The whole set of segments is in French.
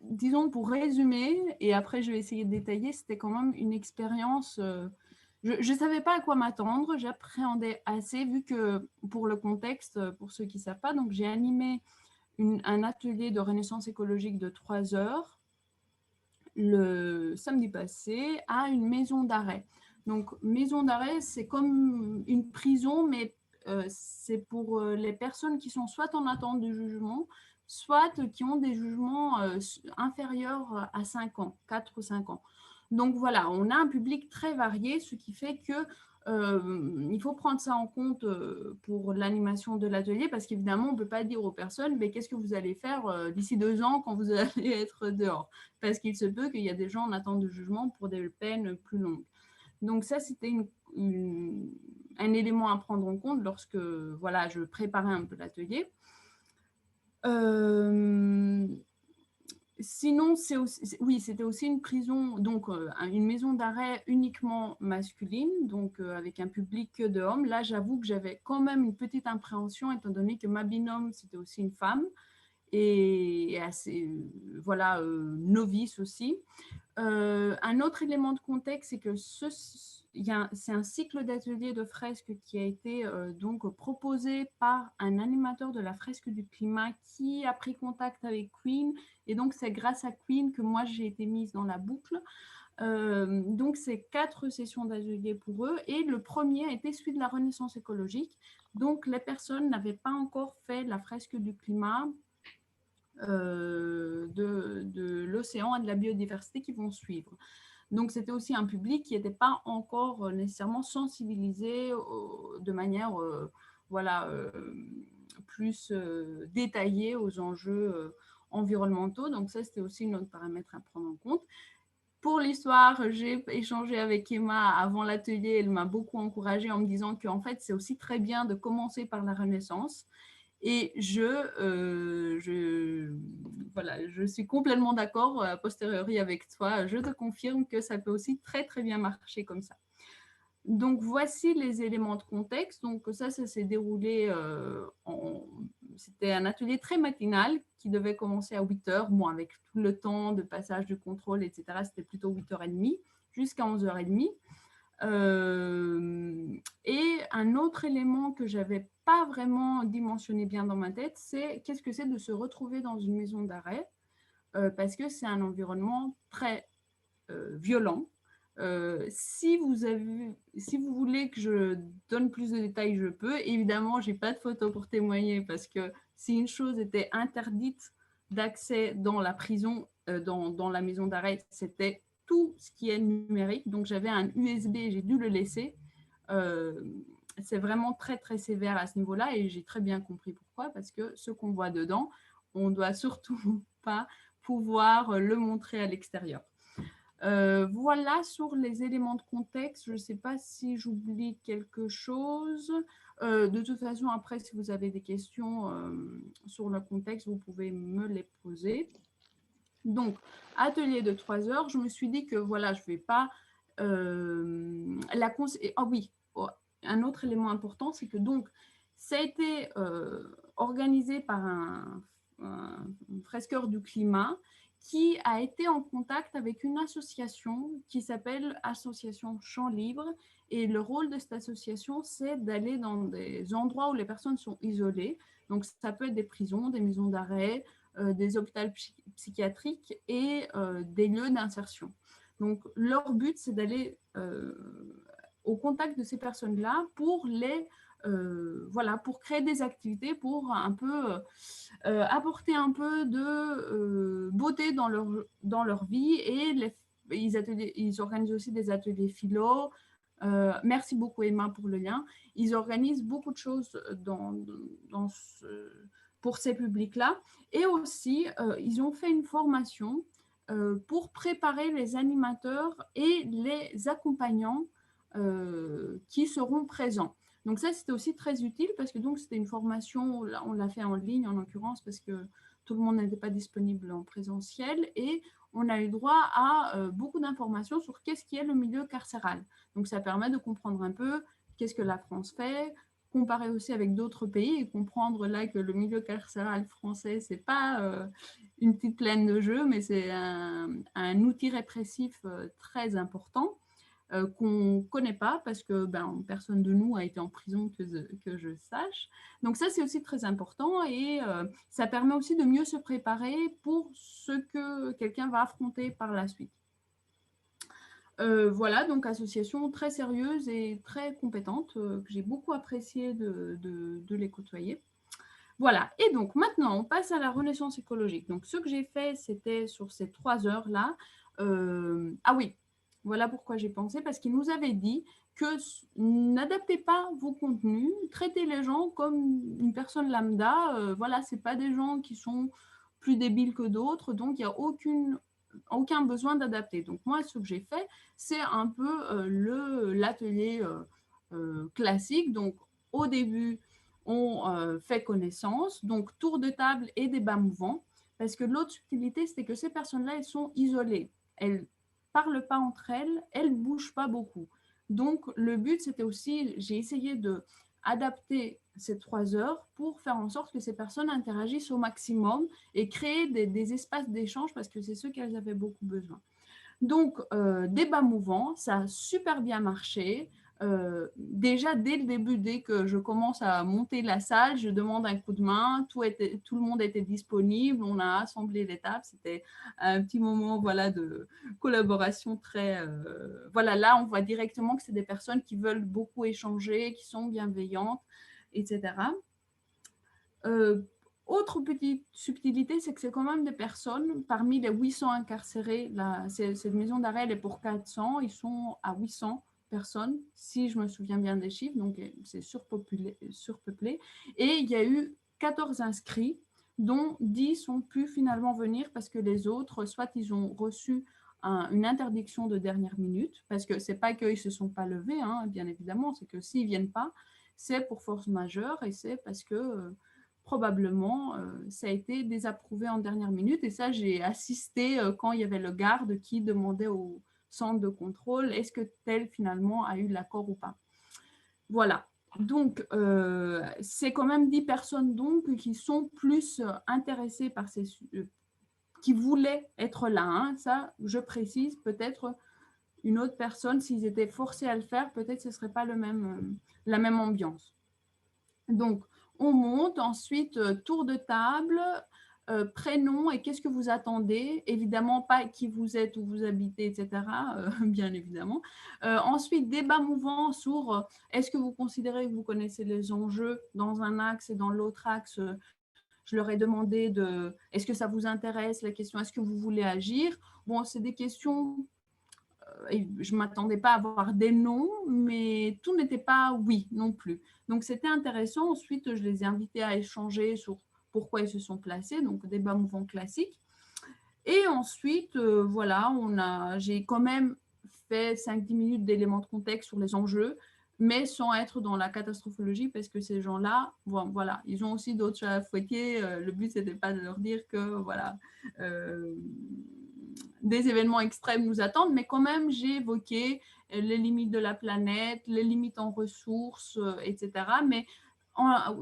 disons, pour résumer, et après je vais essayer de détailler, c'était quand même une expérience. Je ne savais pas à quoi m'attendre, j'appréhendais assez, vu que, pour le contexte, pour ceux qui ne savent pas, donc j'ai animé un atelier de renaissance écologique de 3 heures le samedi passé à une maison d'arrêt. Donc, maison d'arrêt, c'est comme une prison, mais c'est pour les personnes qui sont soit en attente de jugement, soit qui ont des jugements inférieurs à 5 ans, 4 ou 5 ans. Donc voilà, on a un public très varié, ce qui fait que il faut prendre ça en compte pour l'animation de l'atelier, parce qu'évidemment, on ne peut pas dire aux personnes, mais qu'est-ce que vous allez faire d'ici 2 ans quand vous allez être dehors? Parce qu'il se peut qu'il y a des gens en attente de jugement pour des peines plus longues. Donc ça, c'était un élément à prendre en compte lorsque voilà, je préparais un peu l'atelier. Sinon, oui, c'était aussi une prison, donc une maison d'arrêt uniquement masculine, donc avec un public que de hommes. Là, j'avoue que j'avais quand même une petite appréhension, étant donné que ma binôme, c'était aussi une femme, et assez, voilà, novice aussi. Un autre élément de contexte, c'est que c'est un cycle d'ateliers de fresques qui a été donc proposé par un animateur de la fresque du climat qui a pris contact avec Queen, et donc c'est grâce à Queen que moi j'ai été mise dans la boucle. Donc c'est 4 sessions d'ateliers pour eux, et le premier a été celui de la renaissance écologique. Donc les personnes n'avaient pas encore fait la fresque du climat, de l'océan et de la biodiversité qui vont suivre. Donc, c'était aussi un public qui n'était pas encore nécessairement sensibilisé de manière voilà, plus détaillée aux enjeux environnementaux. Donc, ça, c'était aussi un autre paramètre à prendre en compte. Pour l'histoire, j'ai échangé avec Emma avant l'atelier. Elle m'a beaucoup encouragée en me disant qu'en fait, c'est aussi très bien de commencer par la Renaissance. Et voilà, je suis complètement d'accord a posteriori avec toi. Je te confirme que ça peut aussi très, très bien marcher comme ça. Donc, voici les éléments de contexte. Donc, ça s'est déroulé c'était un atelier très matinal qui devait commencer à 8 heures. Bon, avec tout le temps de passage de contrôle, etc., c'était plutôt 8h30 jusqu'à 11h30. Et un autre élément que je n'avais pas vraiment dimensionné bien dans ma tête, c'est qu'est-ce que c'est de se retrouver dans une maison d'arrêt, parce que c'est un environnement très violent. Si vous voulez que je donne plus de détails, je peux. Évidemment, je n'ai pas de photos pour témoigner, parce que si une chose était interdite d'accès dans la prison, dans la maison d'arrêt, c'était tout ce qui est numérique. Donc, j'avais un USB, j'ai dû le laisser. C'est vraiment très, très sévère à ce niveau-là, et j'ai très bien compris pourquoi, parce que ce qu'on voit dedans, on ne doit surtout pas pouvoir le montrer à l'extérieur. Voilà sur les éléments de contexte. Je ne sais pas si j'oublie quelque chose. De toute façon, après, si vous avez des questions sur le contexte, vous pouvez me les poser. Donc, atelier de 3 heures, je me suis dit que voilà, je ne vais pas... oui, un autre élément important, c'est que donc, ça a été organisé par un fresqueur du climat qui a été en contact avec une association qui s'appelle Association Champs Libres. Et le rôle de cette association, c'est d'aller dans des endroits où les personnes sont isolées. Donc, ça peut être des prisons, des maisons d'arrêt, des hôpitaux psychiatriques et des lieux d'insertion. Donc, leur but, c'est d'aller au contact de ces personnes-là pour voilà, pour créer des activités, pour un peu apporter un peu de beauté dans leur vie. Et ils organisent aussi des ateliers philo. Merci beaucoup Emma pour le lien. Ils organisent beaucoup de choses pour ces publics-là. Et aussi, ils ont fait une formation pour préparer les animateurs et les accompagnants qui seront présents. Donc ça, c'était aussi très utile, parce que donc c'était une formation, on l'a fait en ligne en l'occurrence, parce que tout le monde n'était pas disponible en présentiel, et on a eu droit à beaucoup d'informations sur qu'est-ce qui est le milieu carcéral. Donc ça permet de comprendre un peu qu'est-ce que la France fait, comparer aussi avec d'autres pays et comprendre là que le milieu carcéral français, c'est pas une petite plaine de jeu, mais c'est un outil répressif très important qu'on ne connaît pas parce que personne de nous a été en prison que je sache. Donc ça, c'est aussi très important et ça permet aussi de mieux se préparer pour ce que quelqu'un va affronter par la suite. Voilà, donc association très sérieuse et très compétente, que j'ai beaucoup apprécié de les côtoyer. Voilà, et donc maintenant, on passe à la renaissance écologique. Donc ce que j'ai fait, c'était sur ces 3 heures-là. Ah oui, voilà pourquoi j'ai pensé, parce qu'il nous avait dit que n'adaptez pas vos contenus, traitez les gens comme une personne lambda. Voilà, ce n'est pas des gens qui sont plus débiles que d'autres, donc il n'y a aucun besoin d'adapter. Donc moi, ce que j'ai fait, c'est un peu l'atelier classique. Donc au début, on fait connaissance, donc tour de table et débat mouvant, parce que l'autre subtilité, c'est que ces personnes-là, elles sont isolées. Elles ne parlent pas entre elles, elles ne bougent pas beaucoup. Donc le but, c'était aussi, j'ai essayé d'adapter ces 3 heures pour faire en sorte que ces personnes interagissent au maximum et créer des espaces d'échange parce que c'est ce qu'elles avaient beaucoup besoin. Donc, débat mouvant, ça a super bien marché. Déjà, dès le début, dès que je commence à monter la salle, je demande un coup de main, tout le monde était disponible, on a assemblé les tables, c'était un petit moment voilà, de collaboration très… voilà, là, on voit directement que c'est des personnes qui veulent beaucoup échanger, qui sont bienveillantes, etc. Autre petite subtilité, c'est que c'est quand même des personnes, parmi les 800 incarcérés, cette maison d'arrêt elle est pour 400, ils sont à 800 personnes, si je me souviens bien des chiffres, donc c'est surpeuplé. Et il y a eu 14 inscrits, dont 10 ont pu finalement venir parce que les autres, soit ils ont reçu une interdiction de dernière minute, parce que ce n'est pas qu'ils ne se sont pas levés, hein, bien évidemment, c'est que s'ils ne viennent pas, c'est pour force majeure et c'est parce que… probablement, ça a été désapprouvé en dernière minute. Et ça, j'ai assisté quand il y avait le garde qui demandait au centre de contrôle est-ce que tel, finalement, a eu l'accord ou pas. Voilà. Donc, c'est quand même 10 personnes donc, qui sont plus intéressées par ces… qui voulaient être là. Hein. Ça, je précise, peut-être une autre personne, s'ils étaient forcés à le faire, peut-être ce ne serait pas la même ambiance. Donc, on monte, ensuite, tour de table, prénom et qu'est-ce que vous attendez. Évidemment, pas qui vous êtes, où vous habitez, etc., bien évidemment. Ensuite, débat mouvant sur est-ce que vous considérez que vous connaissez les enjeux dans un axe et dans l'autre axe. Je leur ai demandé est-ce que ça vous intéresse, la question est-ce que vous voulez agir. Bon, c'est des questions… je ne m'attendais pas à avoir des noms, mais tout n'était pas oui non plus. Donc, c'était intéressant. Ensuite, je les ai invités à échanger sur pourquoi ils se sont placés, donc débat mouvant classique. Et ensuite, voilà, j'ai quand même fait 5-10 minutes d'éléments de contexte sur les enjeux, mais sans être dans la catastrophologie, parce que ces gens-là, bon, voilà, ils ont aussi d'autres chats à fouetter. Le but, ce n'était pas de leur dire que, voilà, des événements extrêmes nous attendent, mais quand même, j'ai évoqué les limites de la planète, les limites en ressources, etc. Mais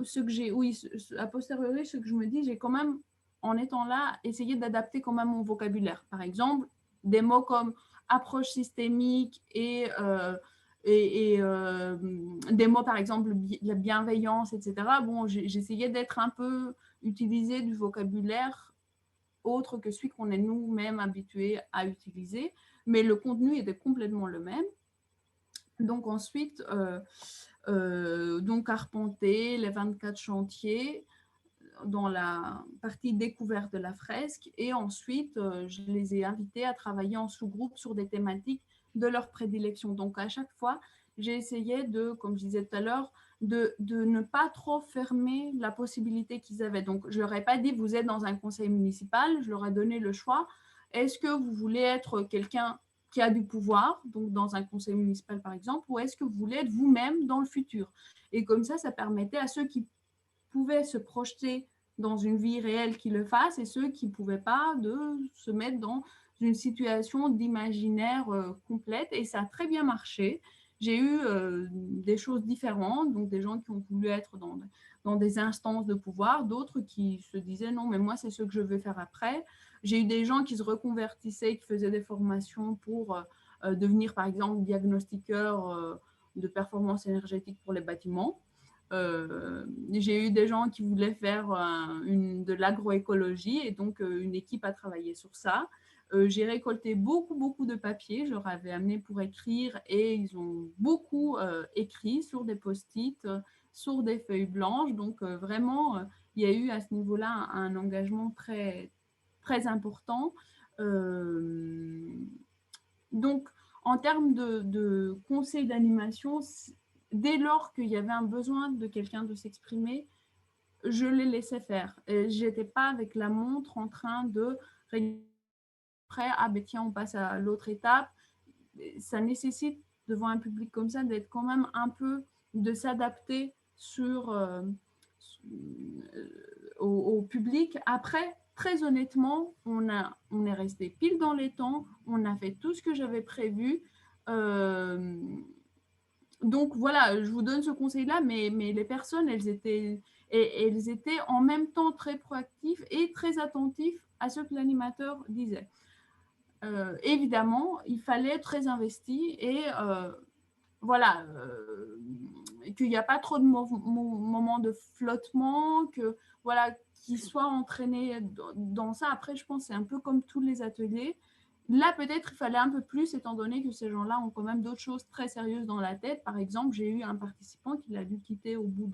ce que j'ai, oui, a posteriori, ce que je me dis, j'ai quand même, en étant là, essayé d'adapter quand même mon vocabulaire. Par exemple, des mots comme approche systémique et des mots, par exemple, la bienveillance, etc. Bon, j'essayais d'être un peu, utiliser du vocabulaire autre que celui qu'on est nous-mêmes habitués à utiliser, mais le contenu était complètement le même. Donc ensuite, donc arpenter les 24 chantiers dans la partie découverte de la fresque et ensuite, je les ai invités à travailler en sous-groupe sur des thématiques de leur prédilection. Donc à chaque fois, j'ai essayé de, comme je disais tout à l'heure, de ne pas trop fermer la possibilité qu'ils avaient. Donc, je ne leur ai pas dit, vous êtes dans un conseil municipal, je leur ai donné le choix. Est-ce que vous voulez être quelqu'un qui a du pouvoir, donc dans un conseil municipal par exemple, ou est-ce que vous voulez être vous-même dans le futur? Et comme ça permettait à ceux qui pouvaient se projeter dans une vie réelle qui le fassent et ceux qui ne pouvaient pas de se mettre dans une situation d'imaginaire complète. Et ça a très bien marché. j'ai eu des choses différentes, donc des gens qui ont voulu être dans des instances de pouvoir, d'autres qui se disaient non, mais moi, c'est ce que je veux faire après. J'ai eu des gens qui se reconvertissaient, qui faisaient des formations pour devenir, par exemple, diagnostiqueur de performance énergétique pour les bâtiments. J'ai eu des gens qui voulaient faire de l'agroécologie et donc une équipe a travaillé sur ça. J'ai récolté beaucoup de papiers, je leur avais amené pour écrire et ils ont beaucoup écrit sur des post-it, sur des feuilles blanches. Donc vraiment, il y a eu à ce niveau-là un engagement très important. Donc, en termes de conseils d'animation, dès lors qu'il y avait un besoin de quelqu'un de s'exprimer, je les laissais faire. Je n'étais pas avec la montre en train de après, ah ben tiens, on passe à l'autre étape. Ça nécessite, devant un public comme ça, d'être quand même un peu, de s'adapter au public. Après, très honnêtement, on est resté pile dans les temps, on a fait tout ce que j'avais prévu. Donc voilà, je vous donne ce conseil-là, mais les personnes, elles étaient en même temps très proactives et très attentives à ce que l'animateur disait. Évidemment, il fallait être très investi et voilà, qu'il n'y a pas trop de moments de flottement, que voilà, qu'ils soient entraînés dans ça. Après, je pense que c'est un peu comme tous les ateliers. Là, peut-être, il fallait un peu plus, étant donné que ces gens-là ont quand même d'autres choses très sérieuses dans la tête. Par exemple, j'ai eu un participant qui l'a dû quitter au bout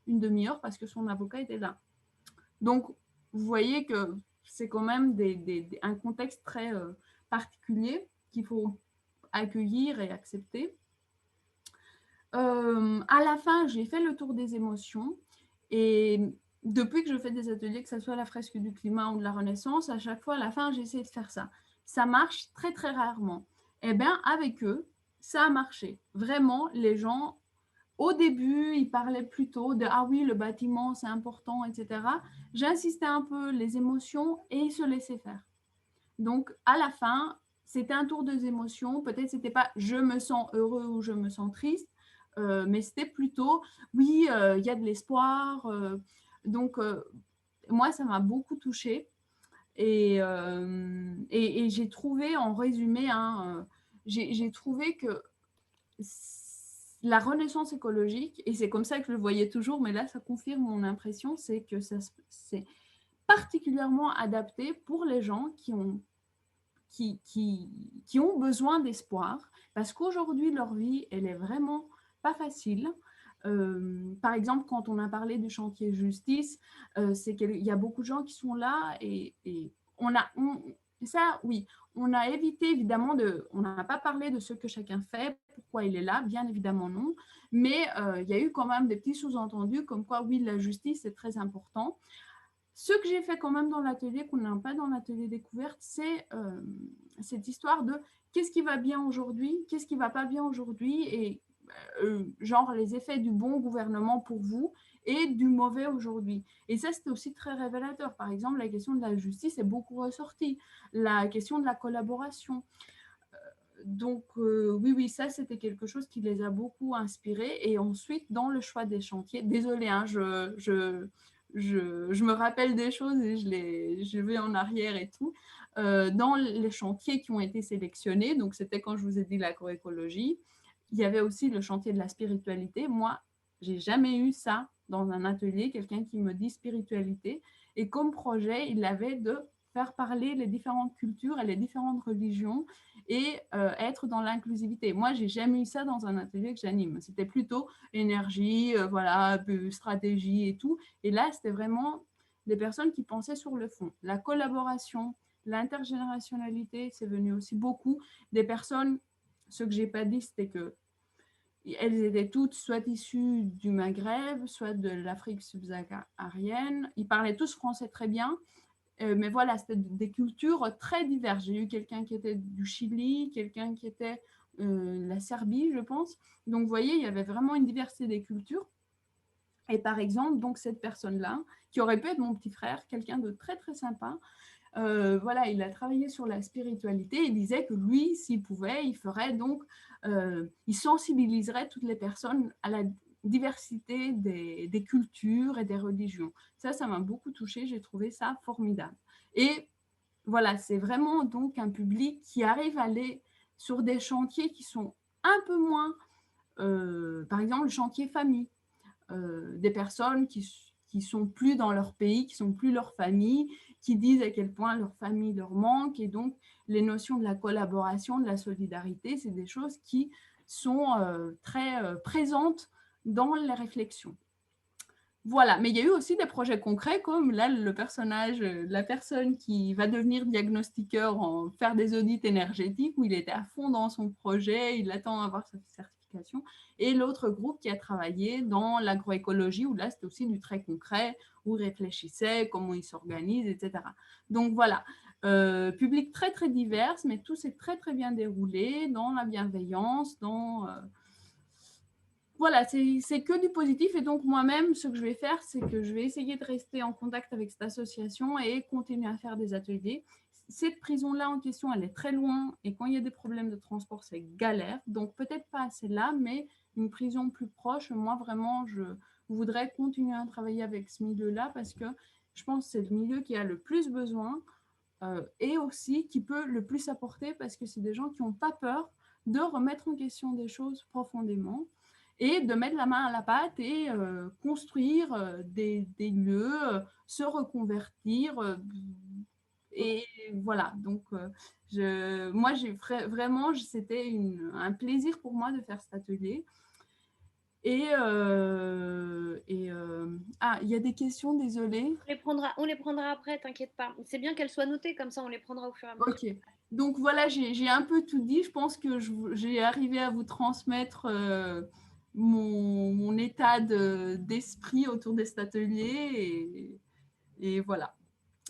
d'une demi-heure parce que son avocat était là. Donc, vous voyez que c'est quand même un contexte très particulier qu'il faut accueillir et accepter. À la fin, j'ai fait le tour des émotions et depuis que je fais des ateliers, que ce soit la fresque du climat ou de la Renaissance, à chaque fois, à la fin, j'essaie de faire ça. Ça marche très rarement. Eh bien, avec eux, ça a marché. Vraiment, les gens, au début, ils parlaient plutôt de « Ah oui, le bâtiment, c'est important, etc. » J'insistais un peu les émotions et ils se laissaient faire. Donc, à la fin, c'était un tour des émotions. Peut-être c'était pas « je me sens heureux » ou « je me sens triste », mais c'était plutôt « oui, il y a de l'espoir ». Donc, moi, ça m'a beaucoup touchée. Et j'ai trouvé, en résumé, j'ai trouvé que la renaissance écologique, et c'est comme ça que je le voyais toujours, mais là, ça confirme mon impression, c'est que c'est particulièrement adapté pour les gens qui ont besoin d'espoir, parce qu'aujourd'hui, leur vie, elle est vraiment pas facile. Par exemple, quand on a parlé du chantier justice, c'est qu'il y a beaucoup de gens qui sont là et ça, oui, on a évité évidemment on n'a pas parlé de ce que chacun fait, pourquoi il est là, bien évidemment non, mais il y a eu quand même des petits sous-entendus comme quoi, oui, la justice est très important. Ce que j'ai fait quand même dans l'atelier, qu'on n'a pas dans l'atelier découverte, c'est cette histoire de qu'est-ce qui va bien aujourd'hui, qu'est-ce qui ne va pas bien aujourd'hui, et genre les effets du bon gouvernement pour vous et du mauvais aujourd'hui. Et ça, c'était aussi très révélateur. Par exemple, la question de la justice est beaucoup ressortie, la question de la collaboration. Donc, oui, ça, c'était quelque chose qui les a beaucoup inspirés. Et ensuite, dans le choix des chantiers, désolée, hein, je me rappelle des choses et je vais en arrière et tout. Dans les chantiers qui ont été sélectionnés, donc c'était quand je vous ai dit l'agroécologie, il y avait aussi le chantier de la spiritualité. Moi, j'ai jamais eu ça dans un atelier, quelqu'un qui me dit spiritualité. Et comme projet, il avait de faire parler les différentes cultures et les différentes religions et être dans l'inclusivité. Moi, j'ai jamais eu ça dans un atelier que j'anime. C'était plutôt énergie, voilà, stratégie et tout. Et là, c'était vraiment des personnes qui pensaient sur le fond. La collaboration, l'intergénérationnalité, c'est venu aussi beaucoup. Des personnes, ce que j'ai pas dit, c'était que elles étaient toutes soit issues du Maghreb, soit de l'Afrique subsaharienne. Ils parlaient tous français très bien. Mais voilà, c'était des cultures très diverses. J'ai eu quelqu'un qui était du Chili, quelqu'un qui était la Serbie, je pense. Donc, vous voyez, il y avait vraiment une diversité des cultures. Et par exemple, donc cette personne-là, qui aurait pu être mon petit frère, quelqu'un de très sympa, voilà, il a travaillé sur la spiritualité. Il disait que lui, s'il pouvait, il ferait donc, il sensibiliserait toutes les personnes à la diversité des cultures et des religions. Ça m'a beaucoup touchée. J'ai trouvé ça formidable. Et voilà, c'est vraiment donc un public qui arrive à aller sur des chantiers qui sont un peu moins, par exemple, le chantier famille, des personnes qui sont plus dans leur pays, qui sont plus leur famille, qui disent à quel point leur famille leur manque. Et donc, les notions de la collaboration, de la solidarité, c'est des choses qui sont très présentes dans les réflexions. Voilà, mais il y a eu aussi des projets concrets comme là, le personnage, la personne qui va devenir diagnostiqueur en faire des audits énergétiques, où il était à fond dans son projet, il attend d'avoir sa certification, et l'autre groupe qui a travaillé dans l'agroécologie, où là, c'était aussi du très concret, où il réfléchissait, comment il s'organise, etc. Donc voilà, public très, très divers, mais tout s'est très, très bien déroulé dans la bienveillance, dans... voilà, c'est que du positif. Et donc, moi-même, ce que je vais faire, c'est que je vais essayer de rester en contact avec cette association et continuer à faire des ateliers. Cette prison-là en question, elle est très loin. Et quand il y a des problèmes de transport, c'est galère. Donc, peut-être pas assez là, mais une prison plus proche, moi, vraiment, je voudrais continuer à travailler avec ce milieu-là parce que je pense que c'est le milieu qui a le plus besoin et aussi qui peut le plus apporter parce que c'est des gens qui n'ont pas peur de remettre en question des choses profondément et de mettre la main à la pâte et construire des lieux, se reconvertir. Et voilà, donc moi, vraiment, c'était un plaisir pour moi de faire cet atelier. Et il y a des questions, désolée. On les prendra après, t'inquiète pas. C'est bien qu'elles soient notées, comme ça on les prendra au fur et à mesure. Ok. Donc voilà, j'ai un peu tout dit. Je pense que j'ai arrivé à vous transmettre mon état d'esprit autour de cet atelier. Et voilà.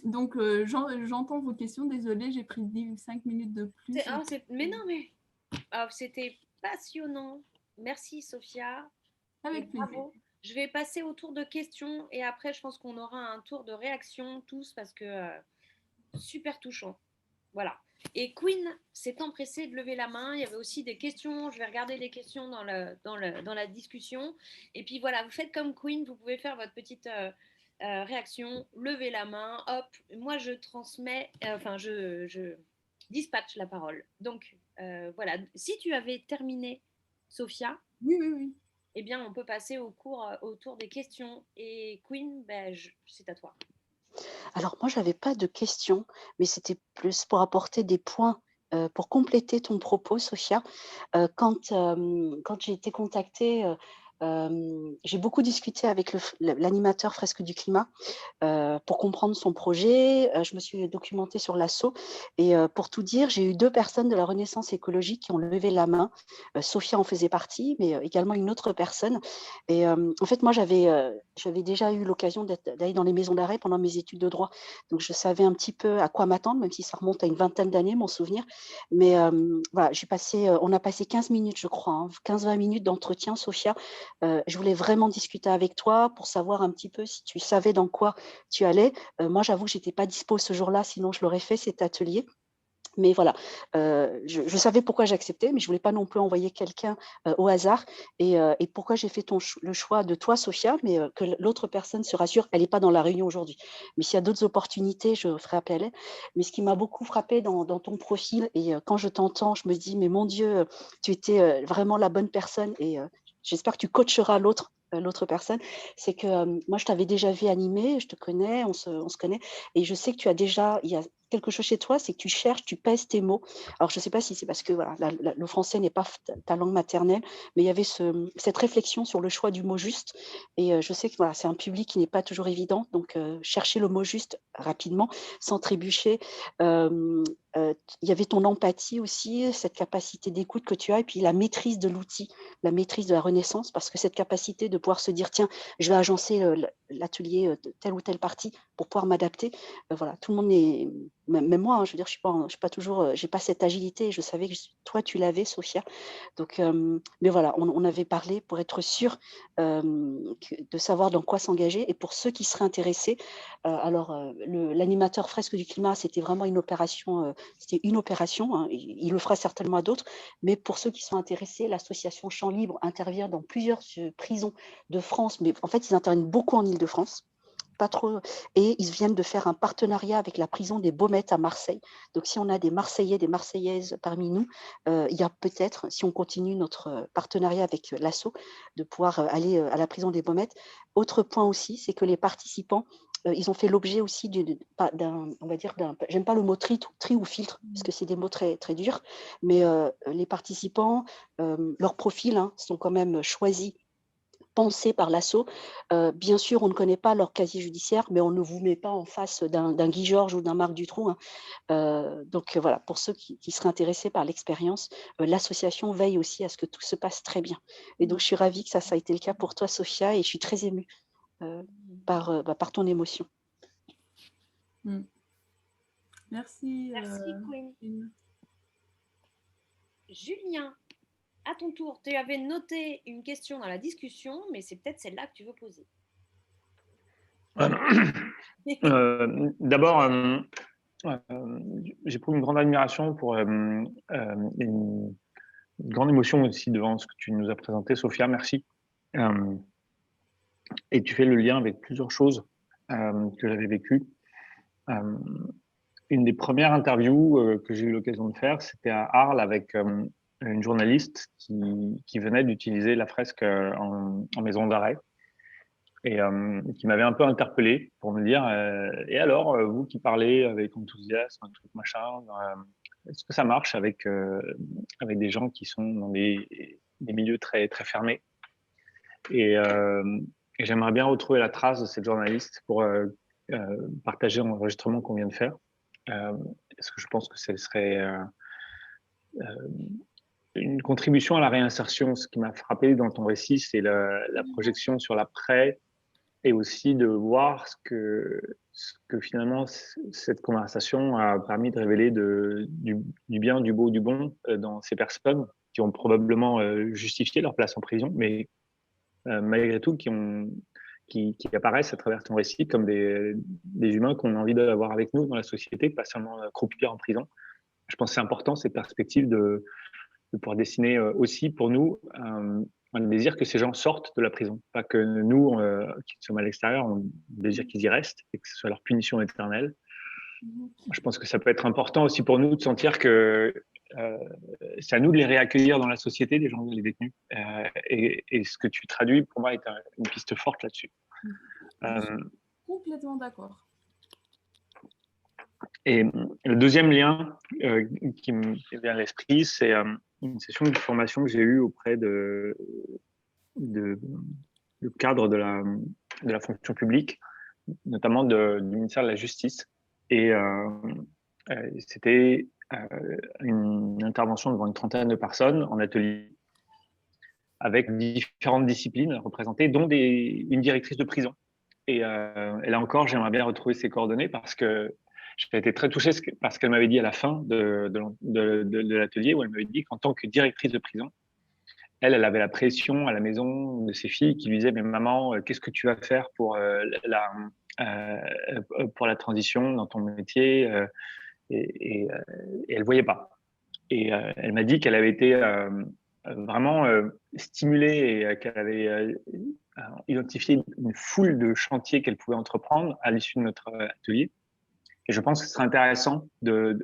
Donc j'entends vos questions. Désolée, j'ai pris 5 minutes de plus. Mais non, mais c'était passionnant. Merci Sophia et Avec plaisir. bravo. Je vais passer au tour de questions et après je pense qu'on aura un tour de réaction tous parce que super touchant. Voilà. Et Queen s'est empressée de lever la main. Il y avait aussi des questions. Je vais regarder les questions dans la discussion. Et puis voilà, vous faites comme Queen, vous pouvez faire votre petite réaction, lever la main, hop. Moi, je transmets, je dispatche la parole. Donc voilà, si tu avais terminé, Sophia, Oui, oui, oui. eh bien, on peut passer au tour des questions. Et Queen, ben, c'est à toi. Alors moi, j'avais pas de questions, mais c'était plus pour apporter des points, pour compléter ton propos, Sophia. Quand j'ai été contactée, j'ai beaucoup discuté avec l'animateur Fresques du Climat, pour comprendre son projet. Je me suis documentée sur l'asso et pour tout dire, j'ai eu 2 personnes de la Renaissance écologique qui ont levé la main. Sophia en faisait partie, mais également une autre personne et en fait, moi, j'avais déjà eu l'occasion d'aller dans les maisons d'arrêt pendant mes études de droit. Donc je savais un petit peu à quoi m'attendre, même si ça remonte à une vingtaine d'années, mon souvenir. Mais voilà, on a passé 15 minutes, je crois, hein, 15-20 minutes d'entretien, Sophia. Je voulais vraiment discuter avec toi pour savoir un petit peu si tu savais dans quoi tu allais. Moi, j'avoue que j'étais pas dispo ce jour-là, sinon je l'aurais fait cet atelier. Mais voilà, je savais pourquoi j'acceptais, mais je voulais pas non plus envoyer quelqu'un au hasard. Et pourquoi j'ai fait le choix de toi, Sophia, mais que l'autre personne se rassure, elle n'est pas dans la réunion aujourd'hui. Mais s'il y a d'autres opportunités, je ferai appel à elle. Mais ce qui m'a beaucoup frappé dans ton profil, et quand je t'entends, je me dis, mais mon Dieu, tu étais vraiment la bonne personne, et j'espère que tu coacheras l'autre personne, c'est que moi, je t'avais déjà vu animer, je te connais, on se connaît, et je sais que il y a quelque chose chez toi, c'est que tu cherches, tu pèses tes mots. Alors, je ne sais pas si c'est parce que voilà, le français n'est pas ta langue maternelle, mais il y avait cette réflexion sur le choix du mot juste. Et je sais que voilà, c'est un public qui n'est pas toujours évident, donc chercher le mot juste rapidement, sans trébucher. Il y avait ton empathie aussi, cette capacité d'écoute que tu as, et puis la maîtrise de l'outil, la maîtrise de la Renaissance, parce que cette capacité de pouvoir se dire, tiens, je vais agencer l'atelier de telle ou telle partie pour pouvoir m'adapter. Voilà, tout le monde même moi, hein, je veux dire, je suis pas toujours, j'ai pas cette agilité. Je savais que toi, tu l'avais, Sophia. Donc, mais voilà, on avait parlé pour être sûr de savoir dans quoi s'engager. Et pour ceux qui seraient intéressés, alors l'animateur Fresque du climat, c'était une opération. Hein, il le fera certainement à d'autres. Mais pour ceux qui sont intéressés, l'association Champs Libre intervient dans plusieurs prisons de France. Mais en fait, ils interviennent beaucoup en Île-de-France. Pas trop. Et ils viennent de faire un partenariat avec la prison des Baumettes à Marseille. Donc, si on a des Marseillais, des Marseillaises parmi nous, il y a peut-être, si on continue notre partenariat avec l'ASSO, de pouvoir aller à la prison des Baumettes. Autre point aussi, c'est que les participants, ils ont fait l'objet aussi on va dire, j'aime pas le mot tri ou filtre, parce que c'est des mots très, très durs, mais les participants, leurs profils sont quand même choisis, pensés par l'ASSO. Bien sûr, on ne connaît pas leur casier judiciaire, mais on ne vous met pas en face d'un Guy Georges ou d'un Marc Dutroux. Hein. Donc voilà, pour ceux qui seraient intéressés par l'expérience, l'association veille aussi à ce que tout se passe très bien. Et donc, je suis ravie que ça a été le cas pour toi, Sophia, et je suis très émue par ton émotion. Merci. Merci, Queen. Queen. Julien, à ton tour, tu avais noté une question dans la discussion, mais c'est peut-être celle-là que tu veux poser. D'abord, j'ai pris une grande admiration pour une grande émotion aussi devant ce que tu nous as présenté, Sophia, merci. Et tu fais le lien avec plusieurs choses que j'avais vécues. Une des premières interviews que j'ai eu l'occasion de faire, c'était à Arles avec une journaliste qui venait d'utiliser la fresque en maison d'arrêt et qui m'avait un peu interpellé pour me dire et alors, vous qui parlez avec enthousiasme, un truc machin, est-ce que ça marche avec des gens qui sont dans des milieux très, très fermés et j'aimerais bien retrouver la trace de cette journaliste pour partager l'enregistrement qu'on vient de faire. Parce que je pense que ce serait une contribution à la réinsertion. Ce qui m'a frappé dans ton récit, c'est la projection sur l'après et aussi de voir ce que finalement cette conversation a permis de révéler du bien, du beau, du bon dans ces personnes qui ont probablement justifié leur place en prison, mais malgré tout qui apparaissent à travers ton récit comme des humains qu'on a envie d'avoir avec nous dans la société, pas seulement croupir en prison. Je pense que c'est important, cette perspective de pouvoir dessiner aussi pour nous un désir que ces gens sortent de la prison. Pas que nous, qui sommes à l'extérieur, on désire qu'ils y restent et que ce soit leur punition éternelle. Je pense que ça peut être important aussi pour nous de sentir que c'est à nous de les réaccueillir dans la société, les gens, les détenus. Et ce que tu traduis, pour moi, est une piste forte là-dessus. Je suis complètement d'accord. Et le deuxième lien qui me vient à l'esprit, c'est une session de formation que j'ai eue auprès du cadre de la fonction publique, notamment du ministère de la Justice. Et c'était une intervention devant une trentaine de personnes en atelier avec différentes disciplines représentées, dont une directrice de prison. Et là encore, j'aimerais bien retrouver ses coordonnées parce que j'ai été très touché par ce qu'elle m'avait dit à la fin de l'atelier, où elle m'avait dit qu'en tant que directrice de prison, elle avait la pression à la maison de ses filles qui lui disaient « Mais maman, qu'est-ce que tu vas faire pour la transition dans ton métier ?» et elle ne voyait pas. Et elle m'a dit qu'elle avait été vraiment stimulée et qu'elle avait identifié une foule de chantiers qu'elle pouvait entreprendre à l'issue de notre atelier. Et je pense que ce serait intéressant de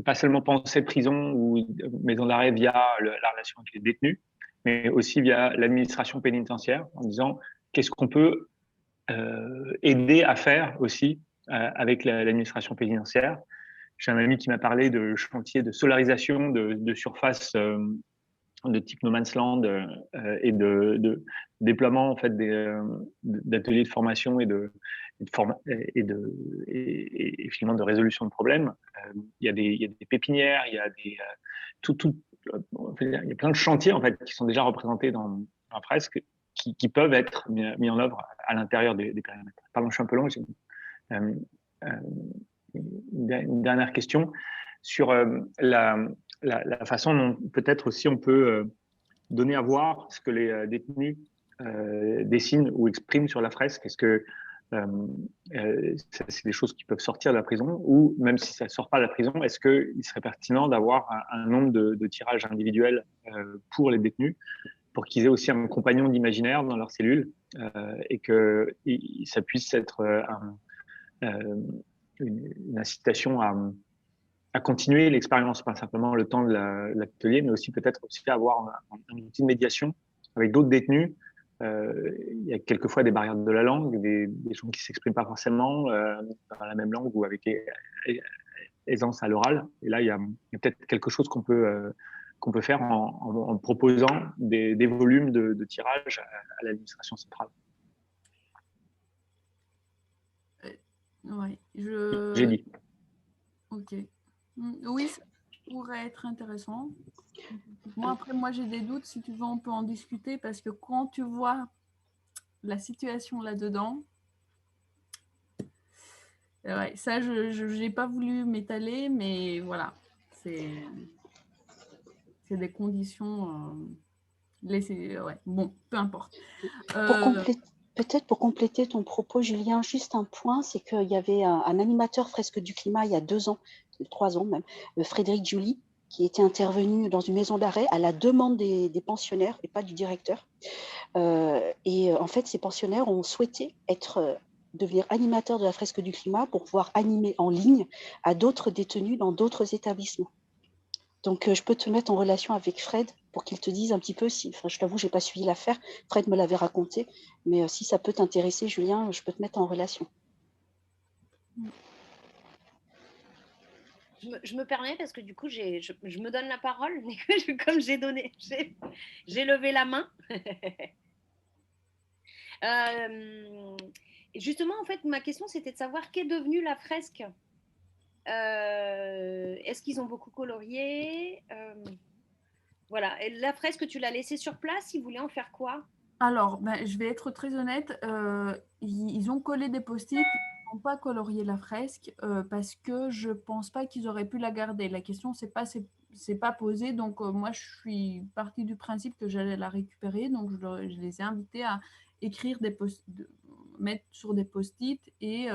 pas seulement penser prison ou maison d'arrêt via la relation avec les détenus, mais aussi via l'administration pénitentiaire, en disant qu'est-ce qu'on peut aider à faire aussi avec l'administration pénitentiaire. J'ai un ami qui m'a parlé de chantiers de solarisation de surface de type No Man's Land et de déploiement en fait d'ateliers de formation et finalement de résolution de problèmes. Il y a des pépinières, il y a il y a plein de chantiers en fait qui sont déjà représentés dans la fresque qui peuvent être mis en œuvre à l'intérieur des périmètres. Pardon, je suis un peu long. une dernière question sur la façon dont peut-être aussi on peut donner à voir ce que les détenus dessinent ou expriment sur la fresque. Est-ce que c'est des choses qui peuvent sortir de la prison, ou même si ça ne sort pas de la prison, est-ce qu'il serait pertinent d'avoir un nombre de tirages individuels pour les détenus, pour qu'ils aient aussi un compagnon d'imaginaire dans leur cellule, et que ça puisse être une incitation à continuer l'expérience, pas simplement le temps de l'atelier, mais aussi peut-être aussi avoir un outil de médiation avec d'autres détenus. Il y a quelquefois des barrières de la langue, des gens qui ne s'expriment pas forcément dans la même langue ou avec aisance à l'oral. Et là, il y a peut-être quelque chose qu'on peut faire en proposant des volumes de tirage à l'administration centrale. Ouais, J'ai dit. Ok. Oui, ça pourrait être intéressant. Moi, j'ai des doutes. Si tu veux, on peut en discuter, parce que quand tu vois la situation là-dedans, ouais, ça, je n'ai pas voulu m'étaler, mais voilà, c'est des conditions laissées. Ouais, bon, peu importe. Peut-être pour compléter ton propos, Julien, juste un point, c'est qu'il y avait un animateur fresque du climat il y a 2 ans, 3 ans même, Frédéric Julie, qui était intervenu dans une maison d'arrêt à la demande des pensionnaires et pas du directeur. Et en fait, ces pensionnaires ont souhaité devenir animateurs de la fresque du climat pour pouvoir animer en ligne à d'autres détenus dans d'autres établissements. Donc, je peux te mettre en relation avec Fred pour qu'il te dise un petit peu si, enfin, je t'avoue, je n'ai pas suivi l'affaire. Fred me l'avait raconté, mais si ça peut t'intéresser, Julien, je peux te mettre en relation. Je me permets parce que du coup, je me donne la parole, mais comme j'ai levé la main. Justement, en fait, ma question, c'était de savoir qu'est devenue la fresque. Est-ce qu'ils ont beaucoup colorié voilà. Et la fresque, tu l'as laissée sur place. Ils voulaient en faire quoi? Alors, je vais être très honnête. Ils ont collé des post-it. Ils n'ont pas colorié la fresque parce que je ne pense pas qu'ils auraient pu la garder. La question, c'est pas posée. Donc, moi, je suis partie du principe que j'allais la récupérer. Donc, je les ai invités à écrire mettre sur des post-it et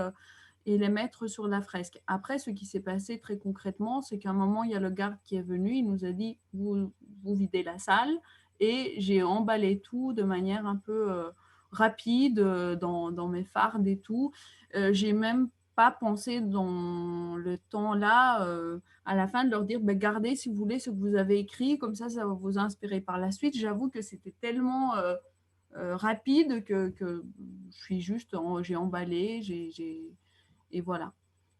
les mettre sur la fresque. Après, ce qui s'est passé très concrètement, c'est qu'à un moment, il y a le garde qui est venu, il nous a dit, vous videz la salle, et j'ai emballé tout de manière un peu rapide dans mes fardes et tout. J'ai même pas pensé dans le temps là, à la fin, de leur dire, gardez si vous voulez ce que vous avez écrit, comme ça va vous inspirer par la suite. J'avoue que c'était tellement rapide que je suis juste, j'ai emballé, et voilà.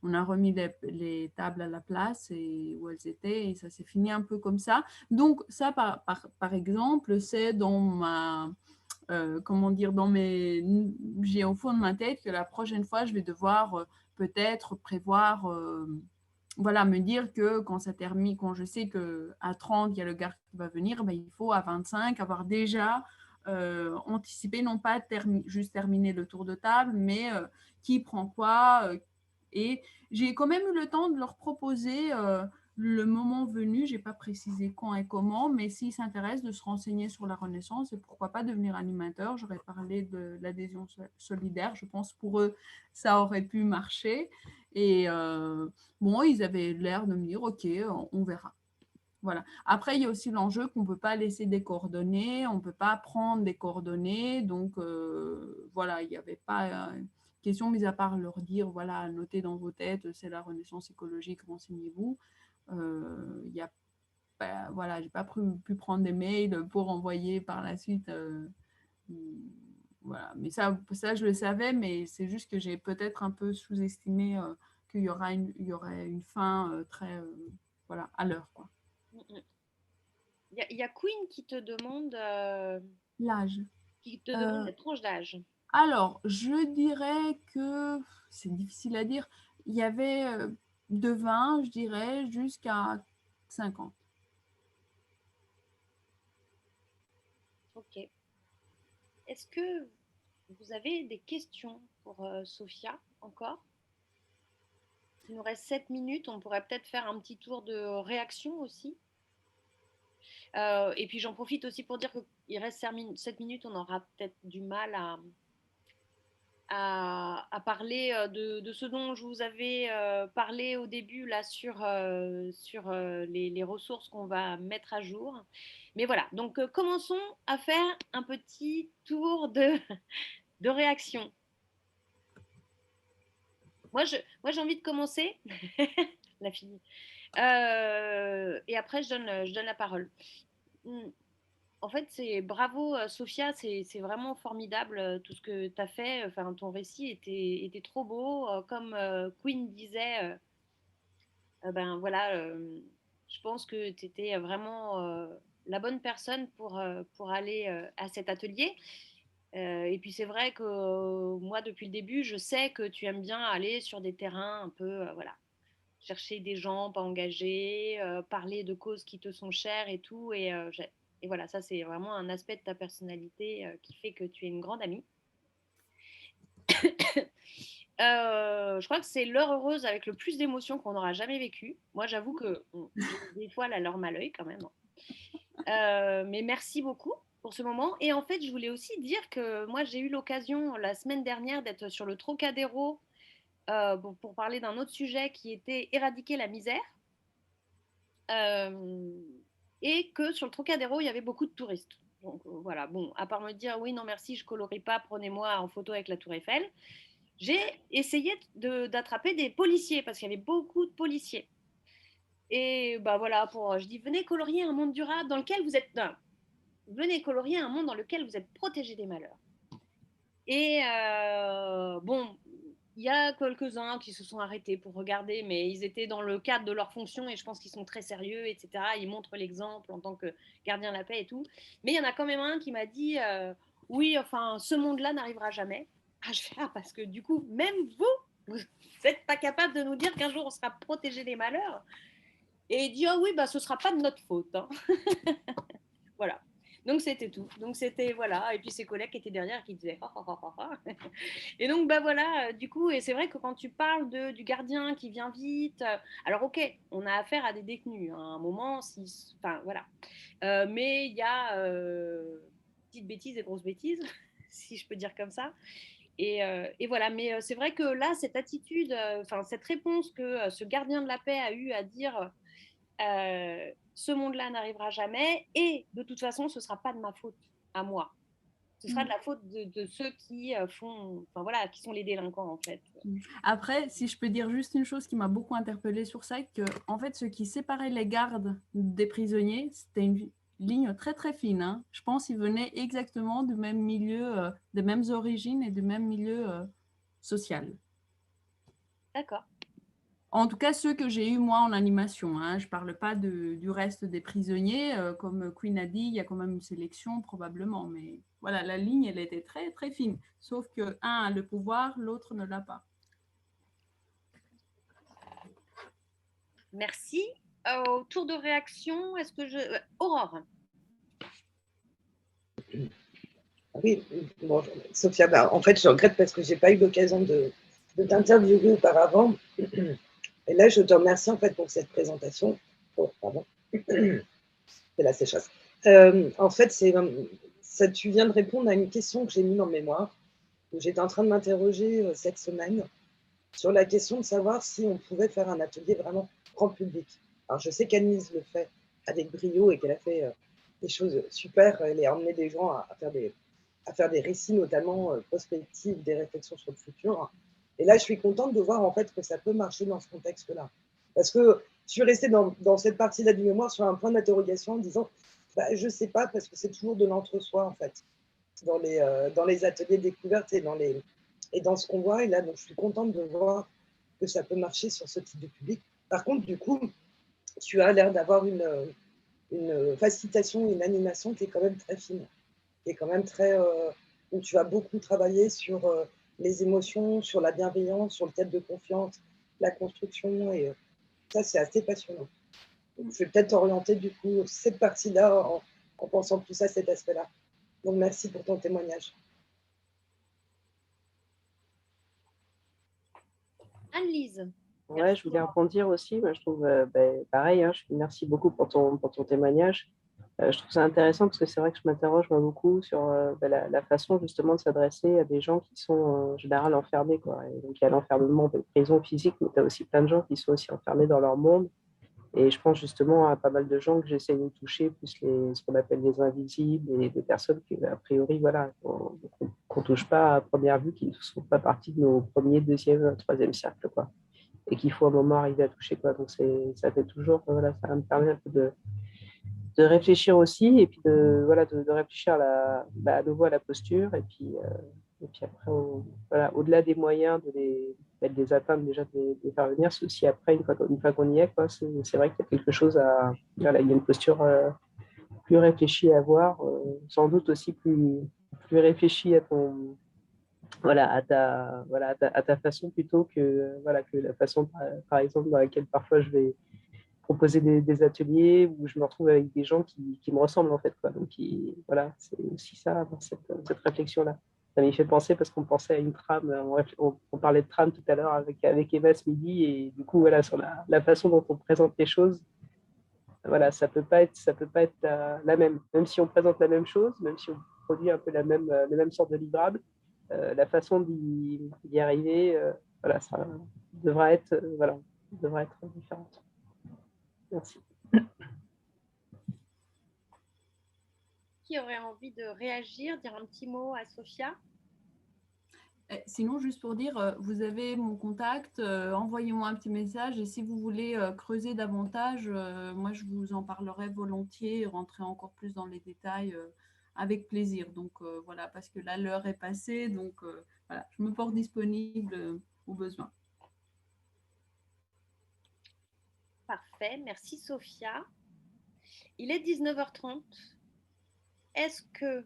On a remis les tables à la place et où elles étaient, et ça s'est fini un peu comme ça. Donc ça, par exemple, c'est dans ma... comment dire, j'ai au fond de ma tête que la prochaine fois, je vais devoir peut-être prévoir... voilà, me dire que quand ça termine, quand je sais qu'à 30, il y a le gars qui va venir, il faut à 25 avoir déjà anticipé, non pas juste terminer le tour de table, mais qui prend quoi. Et j'ai quand même eu le temps de leur proposer le moment venu, je n'ai pas précisé quand et comment, mais s'ils s'intéressent, de se renseigner sur la Renaissance et pourquoi pas devenir animateur. J'aurais parlé de l'adhésion solidaire, je pense pour eux, ça aurait pu marcher. Et bon, ils avaient l'air de me dire, OK, on verra. Voilà. Après, il y a aussi l'enjeu qu'on ne peut pas laisser des coordonnées, on ne peut pas prendre des coordonnées. Donc, voilà, il n'y avait pas question, mis à part leur dire, voilà, notez dans vos têtes, c'est la Renaissance écologique, renseignez-vous. Il y a, voilà, je n'ai pas pu prendre des mails pour envoyer par la suite. Voilà. Mais ça, je le savais, mais c'est juste que j'ai peut-être un peu sous-estimé qu'il y aurait une fin très voilà, à l'heure, quoi. Il y a Queen qui te demande L'âge. la tranche d'âge. Alors, je dirais que c'est difficile à dire. Il y avait de 20, je dirais, jusqu'à 50. Ok. Est-ce que vous avez des questions pour Sophia encore? Il nous reste 7 minutes. On pourrait peut-être faire un petit tour de réaction aussi. Et puis j'en profite aussi pour dire qu'il reste 7 minutes. On aura peut-être du mal à parler de ce dont je vous avais parlé au début là sur les ressources qu'on va mettre à jour. Mais voilà, donc commençons à faire un petit tour de réaction. Moi, j'ai envie de commencer. La fille. Et après, je donne la parole. En fait, c'est bravo, Sophia, c'est vraiment formidable tout ce que tu as fait. Enfin, ton récit était trop beau. Comme Queen disait, ben voilà, je pense que tu étais vraiment la bonne personne pour aller à cet atelier. Et puis c'est vrai que moi, depuis le début, je sais que tu aimes bien aller sur des terrains un peu, voilà, chercher des gens pas engagés, parler de causes qui te sont chères et tout. Et voilà, ça c'est vraiment un aspect de ta personnalité qui fait que tu es une grande amie. Je crois que c'est l'heure heureuse avec le plus d'émotions qu'on n'aura jamais vécu. Moi, j'avoue que des fois, la larme à l'œil quand même. Mais merci beaucoup pour ce moment. Et en fait, je voulais aussi dire que moi, j'ai eu l'occasion la semaine dernière d'être sur le Trocadéro pour parler d'un autre sujet qui était éradiquer la misère. Et que sur le Trocadéro, il y avait beaucoup de touristes. Donc voilà, bon, à part me dire oui, non merci, je colorie pas, prenez-moi en photo avec la Tour Eiffel, j'ai essayé d'attraper des policiers parce qu'il y avait beaucoup de policiers. Et bah voilà, je dis venez colorier un monde durable dans lequel vous êtes. Non, venez colorier un monde dans lequel vous êtes protégé des malheurs. Et bon, il y a quelques-uns qui se sont arrêtés pour regarder, mais ils étaient dans le cadre de leur fonction et je pense qu'ils sont très sérieux, etc. Ils montrent l'exemple en tant que gardien de la paix et tout. Mais il y en a quand même un qui m'a dit oui, enfin, ce monde-là n'arrivera jamais. Ah, je fais parce que du coup, même vous n'êtes pas capable de nous dire qu'un jour on sera protégé des malheurs. Et il dit oh oui, bah, ce ne sera pas de notre faute. Hein. Voilà. Donc c'était tout. Donc c'était voilà. Et puis ses collègues qui étaient derrière qui disaient oh, oh, oh, oh, oh. Et donc bah voilà. Du coup et c'est vrai que quand tu parles du gardien qui vient vite, alors ok, on a affaire à des détenus. Hein, à un moment, enfin voilà. Mais il y a petites bêtises et grosses bêtises, si je peux dire comme ça. Et voilà. Mais c'est vrai que là cette attitude, enfin cette réponse que ce gardien de la paix a eu à dire. Ce monde-là n'arrivera jamais et de toute façon, ce ne sera pas de ma faute à moi. Ce sera de la faute de ceux qui enfin voilà, qui sont les délinquants en fait. Après, si je peux dire juste une chose qui m'a beaucoup interpellée sur ça, que en fait, ce qui séparait les gardes des prisonniers, c'était une ligne très très fine. Hein. Je pense qu'ils venaient exactement du même milieu, des mêmes origines et du même milieu social. D'accord. En tout cas, ceux que j'ai eus, moi, en animation. Hein. Je ne parle pas du reste des prisonniers. Comme Queen a dit, il y a quand même une sélection, probablement. Mais voilà, la ligne, elle était très, très fine. Sauf que un a le pouvoir, l'autre ne l'a pas. Merci. Au tour de réaction, est-ce que Aurore. Oui, bon, Sophia, bah, en fait, je regrette parce que je n'ai pas eu l'occasion de t'interviewer auparavant. Et là, je te remercie en fait pour cette présentation. Oh, pardon. C'est la sécheresse. En fait, ça, tu viens de répondre à une question que j'ai mise en mémoire, où j'étais en train de m'interroger cette semaine sur la question de savoir si on pouvait faire un atelier vraiment grand public. Alors, je sais qu'Anise le fait avec brio et qu'elle a fait des choses super. Elle a emmené des gens à faire des récits, notamment prospectifs, des réflexions sur le futur. Et là, je suis contente de voir en fait que ça peut marcher dans ce contexte-là. Parce que je suis restée dans cette partie-là du mémoire sur un point d'interrogation en disant bah, je ne sais pas, parce que c'est toujours de l'entre-soi en fait, dans les ateliers de découverte et dans ce qu'on voit. Et là, donc, je suis contente de voir que ça peut marcher sur ce type de public. Par contre, du coup, tu as l'air d'avoir une facilitation, une animation qui est quand même très fine, qui est quand même très où tu as beaucoup travaillé sur les émotions, sur la bienveillance, sur le thème de confiance, la construction, et ça, c'est assez passionnant. Donc, je vais peut-être orienter du coup cette partie-là en pensant plus à cet aspect-là. Donc, merci pour ton témoignage. Anne-Lise. Ouais, je voulais rebondir aussi. Moi, je trouve pareil, hein, merci beaucoup pour ton témoignage. Je trouve ça intéressant parce que c'est vrai que je m'interroge moi, beaucoup sur la façon justement de s'adresser à des gens qui sont en général enfermés, quoi. Et donc, il y a l'enfermement de prison physique, mais tu as aussi plein de gens qui sont aussi enfermés dans leur monde. Et je pense justement à pas mal de gens que j'essaie de toucher, plus ce qu'on appelle les invisibles et des personnes qui, a priori, voilà, qu'on touche pas à première vue, qui ne font pas partie de nos premiers, deuxième, troisième cercles, quoi. Et qu'il faut à un moment arriver à toucher, quoi. Donc, ça fait toujours, voilà, ça me permet un peu de réfléchir aussi, et puis de réfléchir à nouveau à la posture, et puis après, voilà, au-delà des moyens de les atteindre, déjà de les faire venir, c'est aussi après, une fois qu'on y est, quoi, c'est vrai qu'il y a quelque chose voilà, il y a une posture plus réfléchie à avoir, sans doute aussi plus réfléchie à ton, voilà, à ta façon plutôt que, voilà, que la façon, par exemple, dans laquelle parfois je vais proposer des ateliers où je me retrouve avec des gens qui me ressemblent en fait, quoi. Donc voilà, c'est aussi ça, cette réflexion-là. Ça m'y fait penser parce qu'on pensait à une trame, on parlait de trame tout à l'heure avec Eva ce midi, et du coup voilà, sur la façon dont on présente les choses, voilà, ça peut pas être la même. Même si on présente la même chose, même si on produit un peu la même sorte de livrable, la façon d'y arriver, voilà, ça devra être différente. Merci. Qui aurait envie de réagir, dire un petit mot à Sophia? Sinon, juste pour dire, vous avez mon contact, envoyez-moi un petit message, et si vous voulez creuser davantage, moi je vous en parlerai volontiers, rentrer encore plus dans les détails avec plaisir. Donc voilà, parce que là l'heure est passée, donc voilà, je me porte disponible au besoin. Parfait, merci Sophia. Il est 19h30. Est-ce que